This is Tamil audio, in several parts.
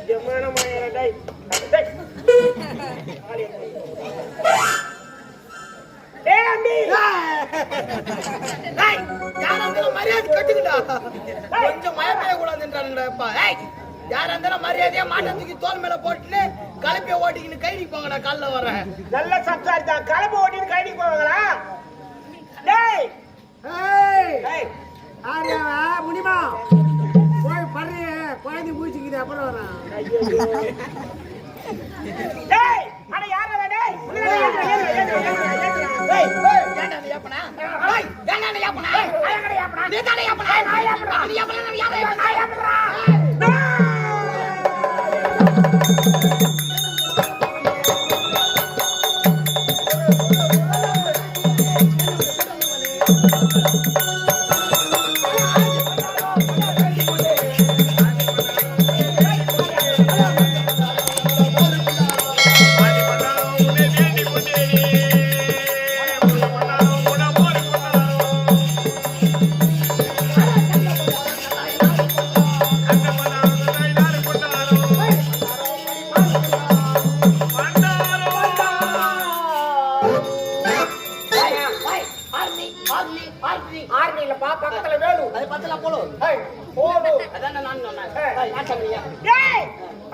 ஜமான மாயா டேய் டேய் ஏய் அம்பி டேய் யாரந்தர மரியாதை கட்டுங்கடா கொஞ்சம் மயமே கூடாதுன்றானுங்கடா ஏய் யாரந்தர மரியாதையா மாட்டத்துக்கு தோல் மேல போட்டுட்டு கலப்பை ஓட்டிக்கின்னு கைடி போங்கடா கால்ல வரேன் நல்ல சப்சாரிதா கலப்பை ஓட்டிட்டு கைடி போவாங்களா டேய் ஏய் ஏய் ஆரியவா முனிமா போய் பறி குழந்தை மூச்சிக்குது அப்புறம் வரேன் டேய் அட யாரடா டேய் டேய் ஏன்டா நீ யாப்பனா டேய் ஏன்டா நீ யாப்பனா ஐயங்கடா யாப்பனா நீ தானே யாப்பனா நான் யாப்பனா நீ யாப்பனா நான் யாப்பனா ஆர்மில பா பக்கத்துல வேலு அது பத்தல போலோ ஏய் போடு அதான் நான் சொன்னேன் ஏய் ஆச்சமியா ஏய்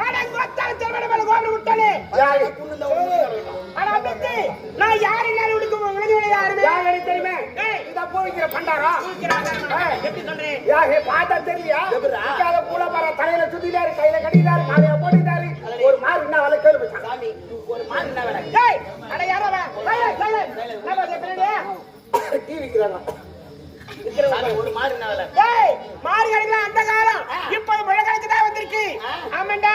அட கோத்தால தெருவட மேல கோண்டு விட்டலே யாரு குண்ணுல அட அம்பித்தி நான் யார் இல்ல உடுக்கு உங்களுக்கு யாருமே யாரு தெரியுமே ஏய் இத போய்க்கிற பண்டாரா ஏய் எப்படி சொல்றே யா ஹே பாத்தா தெரியலையா இக்கால பூல பர தலையில சுத்திட்டாரு கையில கடிட்டாரு மாலைய போட்டுட்டாரு ஒரு மாறு என்ன வேலை கேளு சாமி ஒரு மாறு என்ன வேலை ஏய் அட யாரா நம்ம பின்னாடி டிவி விக்கிறாங்க சாமி ஒரு மாறு என்ன வேலை ஏய் மாறி அடிக்கலாம் அந்த காலம் இப்போ மழை காலத்துக்கு தான் வந்திருக்கு ஆமாண்டா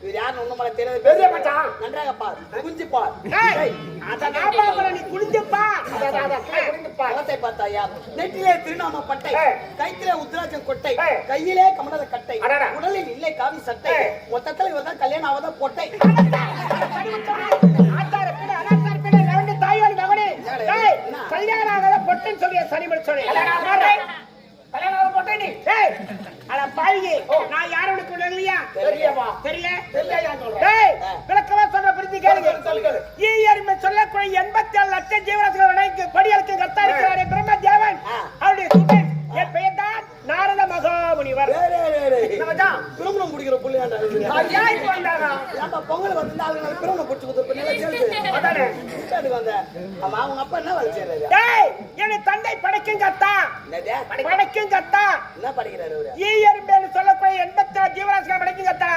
இது யாரு ஒண்ணும் மலை தெரியாது பெரிய மச்சான் நன்றாக பார் குஞ்சி பார் ஏய் அத நான் பாக்கல நீ குளிஞ்சு பா அத குளிஞ்சு பா பழத்தை பார்த்தாயா நெற்றிலே திருநாம பட்டை கைத்திலே உத்ராஜம் கொட்டை ஏய். கையிலே கமலத கட்டை அடடா. உடலில் இல்லை காவி சட்டை ஏய். மொத்தத்துல இவர்தான் கல்யாணம் ஆவதா பொட்டை ஆத்தார பிட அனாத்தார பிட லவண்டி தாயோடி மகனே ஏய் கல்யாணம் ஆகாத பொட்டுன்னு சொல்லிய சனிமல் சொல்லி கல்யாணம் ஆகாத பொட்டை நீ ஏய் அட பாவியே நான் யார உனக்கு இல்லையா தெரியவா தெரியல டேய் விளக்கமா சொல்ற புரிஞ்சு கேளுங்க ஈயர்மை சொல்லக்கூடிய 87 லட்சம் ஜீவராசிகள் வணங்கி படியலுக்கு கர்த்தா இருக்கிறாரே பிரம்ம தேவன் அவருடைய சுத்தன் என் பெயர் தான் நாரத மகாமுனிவர் மச்சான் திருமணம் முடிக்கிற புள்ளையாண்டா ஐயாய் வந்தாங்க ஏப்பா பொங்கல் வந்து நாலு திருமணம் முடிச்சு கொடுத்து நல்லா சேர்த்து அதானே வீட்டுக்கு வந்த ஆமா அவங்க அப்பா என்ன வேலை செய்யறாரு டேய் என் தந்தை படைக்கும் கர்த்தா என்னது படைக்கும் கர்த்தா என்ன படிக்கிறாரு அவரு ஈயர்மைன்னு சொல்லக்கூடிய 87 ஜீவராசிகள் படைக்கும் கர்த்தா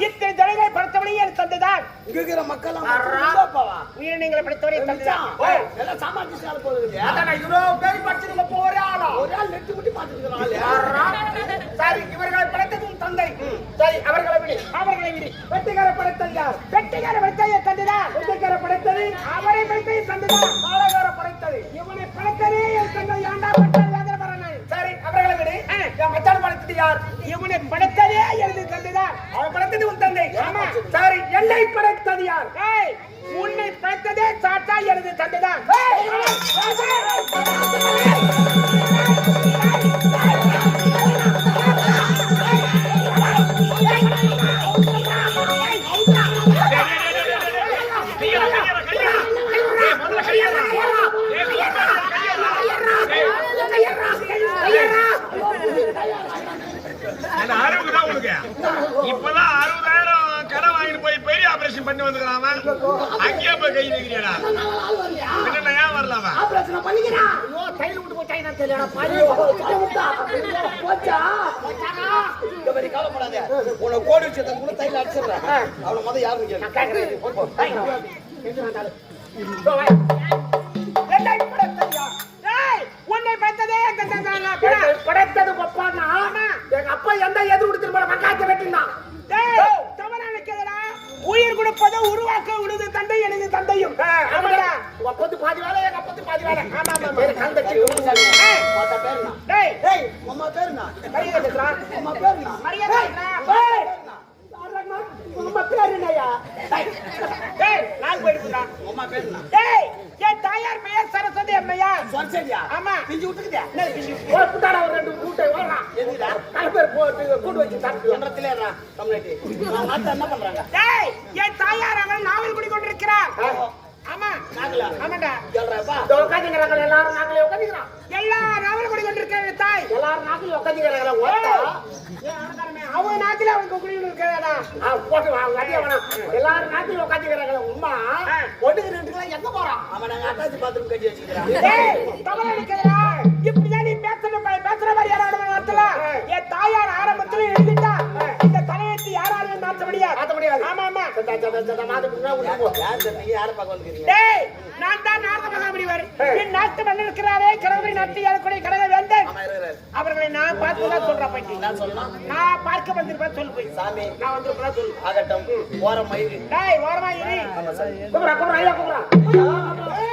இத்தனை ஜனங்களை படைத்தவனே என் தந்தைதான் இங்க இருக்கிற மக்கள் அப்பாவா உயிரினங்களை படைத்தவனே தந்தைதான் எல்லாம் சாமானிய போகுது அதானே இவ்வளவு பேர் படிச்சிருக்க போற ஆளா ஒரு ஆள் நெட்டு முட்டி பாத்துட்டு இருக்கான் சரி இவர்களை படைத்ததும் தந்தை சரி அவர்களை விடு வெட்டிக்கார படைத்தல் யார் வெட்டிக்கார படைத்தது தந்தைதான் வெட்டிக்கார படைத்தது அவரை படைத்தது தந்தைதான் பாலகார படைத்தது இவனை படைத்ததே என் தந்தை ஏண்டா படைத்தது வேதனை பரணை சரி அவர்களை விடு என் மச்சான் படைத்தது யார் இவனை படைத்ததே எனது தந்தைதான் அவன் படைத்தது உன் தந்தை ஆமா சரி என்னை படைத்தது யார் ஏய் உன்னை படைத்ததே சாத்தா எனது தந்தைதான் இப்பதான் 60,000 கடன் வாங்கிட்டு போய் பெரிய ஆபரேஷன் பண்ணி வந்துக்கிறான் அங்கேயே போய் கை வைக்கிறீடா என்ன ஏன் வரலாமா ஆபரேஷன் பண்ணிக்கிறான் ஐயோ தைல விட்டு போட்டாய் நான் தெரியல பாரு போச்சா இந்த மாதிரி கவலைப்படாத உன்னை கோடி வச்சத கூட தைல அடிச்சிடுறேன் அவனை முத யாருன்னு கேளு நான் கேக்குறேன் என்னை படைத்தது யார் ஏய் உன்னை படைத்ததே என் தந்தைதான் படைத்தது பப்பானா எங்க அப்பா எந்த எது கொடுத்துட்டு போற மக்காத்த வெட்டினா டேய் தவறா நிக்கிறடா உயிர் கொடுப்பது உருவாக்க உனது தந்தை எனது தந்தையும் ஆமாடா உங்க அப்பத்து பாதி வேலை எங்க அப்பத்து பாதி வேலை ஆமா ஆமா பேர் கந்தச்சி ஏய் மொத்த பேருனா டேய் டேய் அம்மா பேருனா மரியாதை பேசுறா அம்மா பேருனா மரியாதை ஏய் உங்க பேர் என்னயா டேய் நான் போயிடுறா அம்மா பேருனா டேய் என் தாயார் பெயர் சரஸ்வதி அம்மையா வரிசையா ஆமா பிஞ்சு விட்டுக்குதே என்ன பிஞ்சு ஒரு புட்டாடா ஒரு 2 கூட்டை ஓடுறா எதுடா கலப்பேர் போட்டு கூட்டு வச்சு தட்டு என்றத்திலே கம்யூனிட்டி என்ன பண்றாங்க டேய் என் தாயார் அவள் நாவல் குடி கொண்டிருக்கிறார் ஆமா நாங்களா ஆமாடா சொல்றப்பா உட்காந்துக்கிறாங்க எல்லாரும் நாங்களே உட்காந்துக்கிறோம் எல்லா நாவல் குடி கொண்டிருக்கிற தாய் எல்லாரும் நாங்களே உட்காந்துக்கிறாங்க ஓட்டா அவன் நாக்கில அவன் குடி கொண்டிருக்கிறதா போட்டு வாங்க அடியே வேணாம் எல்லாரும் நாங்களே உட்காந்துக்கிறாங்க உம்மா ஒட்டுக்கு ரெண்டுக்குலாம் எங்க போறான் அவன் நாங்க அட்டாச்சி பாத்ரூம் கட்டி வச்சுக்கிறான் டேய் தவள நிக்கிறா இப்படிதான் நீ பேசுற மாதிரி யாராவது நடத்தல என் தாயார் ஆரம்பத்துல எழுதிட்டா இந்த தலையெழுத்து யாராலையும் மாத்த முடியாது ஆமா ஆமா யார் தெரிஞ்சீங்க யாரை பார்க்க வந்துக்கிறீங்க டேய் நான் தான் நாரத மகாமுனிவர் என் நாட்டு மன்னர் இருக்கிறாரே கடவுளை நாட்டு யாருக்குடைய கடவுளை வேந்தன் ஆமா இரு அவர்களை நான் பார்த்து தான் சொல்றேன் பையன் என்ன சொல்லணும் நான் பார்க்க வந்திருப்பேன் சொல்லு போய் சாமி நான் வந்திருப்பேன் சொல்லு ஆகட்டும் ஓரம் மயிறு டேய் ஓரமா இரு ஆமா சாமி கூப்பிடா ஐயா கூப்பிடா